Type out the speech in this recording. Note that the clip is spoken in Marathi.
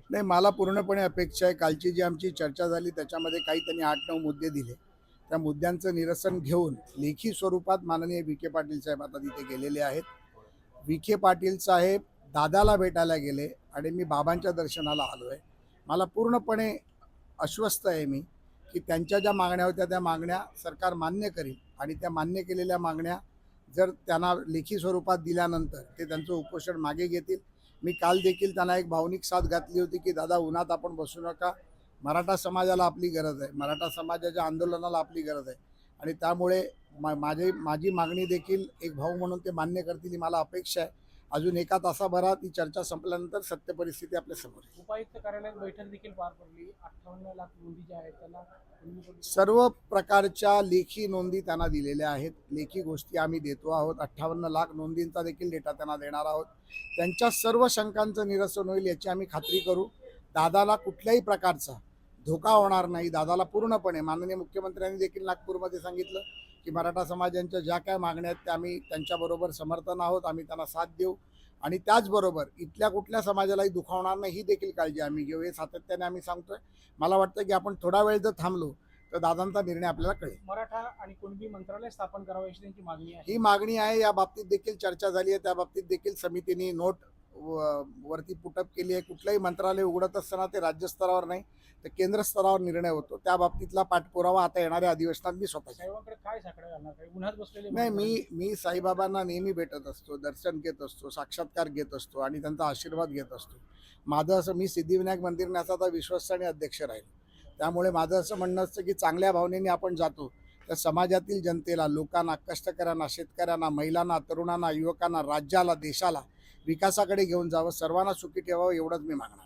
नाही, मला पूर्णपणे अपेक्षा आहे. कालची जी आमची चर्चा झाली त्याच्यामध्ये काही त्यांनी 8-9 मुद्दे दिले. त्या मुद्द्यांचं निरसन घेऊन लेखी स्वरूपात माननीय विखे पाटील साहेब आता तिथे गेलेले आहेत. विखे पाटील साहेब दादाला भेटायला गेले आणि मी बाबांच्या दर्शनाला आलो आहे. मला पूर्णपणे आश्वस्त आहे मी की त्यांच्या ज्या मागण्या होत्या त्या मागण्या सरकार मान्य करेल आणि त्या मान्य केलेल्या मागण्या जर त्यांना लेखी स्वरूपात दिल्यानंतर ते त्यांचं उपोषण मागे घेतील. मी काल देखील त्यांना एक भावनिक साथ घातली होती की दादा उन्हात आपण बसू नका, मराठा समाजाला आपली गरज आहे, मराठा समाजाच्या आंदोलनाला आपली गरज आहे आणि त्यामुळे माझी मागणी देखील एक भाऊ म्हणून ते मान्य करतील ही मला अपेक्षा आहे. अजून एका तासाभरात ही चर्चा संपल्यानंतर सत्य परिस्थिती आपल्या समोर येईल. उपायुक्त कार्यालयात बैठक देखील पार पडली. 58 लाख नोंदी ज्या आहेत त्याला सर्व प्रकारच्या लेखी नोंदी त्यांना दिलेल्या आहेत. लेखी गोष्टी आम्ही देतो आहोत. 58 लाख नोंदींचा देखील डेटा त्यांना देणार आहोत. त्यांच्या सर्व शंकांचं निरसन होईल याची आम्ही खात्री करू. दादाला कुठल्याही प्रकारचा धोका होणार नाही. दादाला पूर्णपणे माननीय मुख्यमंत्र्यांनी देखील नागपूरमध्ये सांगितलं की मराठा समाजांच्या ज्या काय मागण्या आहेत त्या आम्ही त्यांच्याबरोबर समर्थन आहोत, आम्ही त्यांना साथ देऊ आणि त्याचबरोबर इथल्या कुठल्या समाजालाही दुखावणार नाही ही देखील काळजी आम्ही घेऊ. हे सातत्याने आम्ही सांगतोय. मला वाटतं की आपण थोडा वेळ जर थांबलो तर दादांचा निर्णय आपल्याला कळेल. मराठा आणि कुणबी मंत्रालय स्थापन करावं अशी त्यांची मागणी आहे. ही मागणी आहे. या बाबतीत देखील चर्चा झाली आहे. त्या बाबतीत देखील समितीने नोट वरती पुटअप केली आहे. कुठलंही मंत्रालय उघडत असताना ते राज्य स्तरावर नाही तर केंद्र स्तरावर निर्णय होतो. त्या बाबतीतला पाठपुरावा आता येणाऱ्या अधिवेशनात मी स्वतः साहेबांकडे काय साकडं घालणार, काही उन्हात बसलेले नाही. मी साईबाबांना नेहमी भेटत असतो, दर्शन घेत असतो, साक्षात्कार घेत असतो आणि त्यांचा आशीर्वाद घेत असतो. माझं असं, मी सिद्धिविनायक मंदिर न्यासाचा विश्वस्त आणि अध्यक्ष राहील. त्यामुळे माझं असं म्हणणं असतं की चांगल्या भावनेने आपण जातो तर समाजातील जनतेला, लोकांना, कष्टकऱ्यांना, शेतकऱ्यांना, महिलांना, तरुणांना, युवकांना, राज्याला, देशाला विकासाकडे घेऊन जावं, सर्वांना सुखी ठेवावं एवढंच मी मागणार.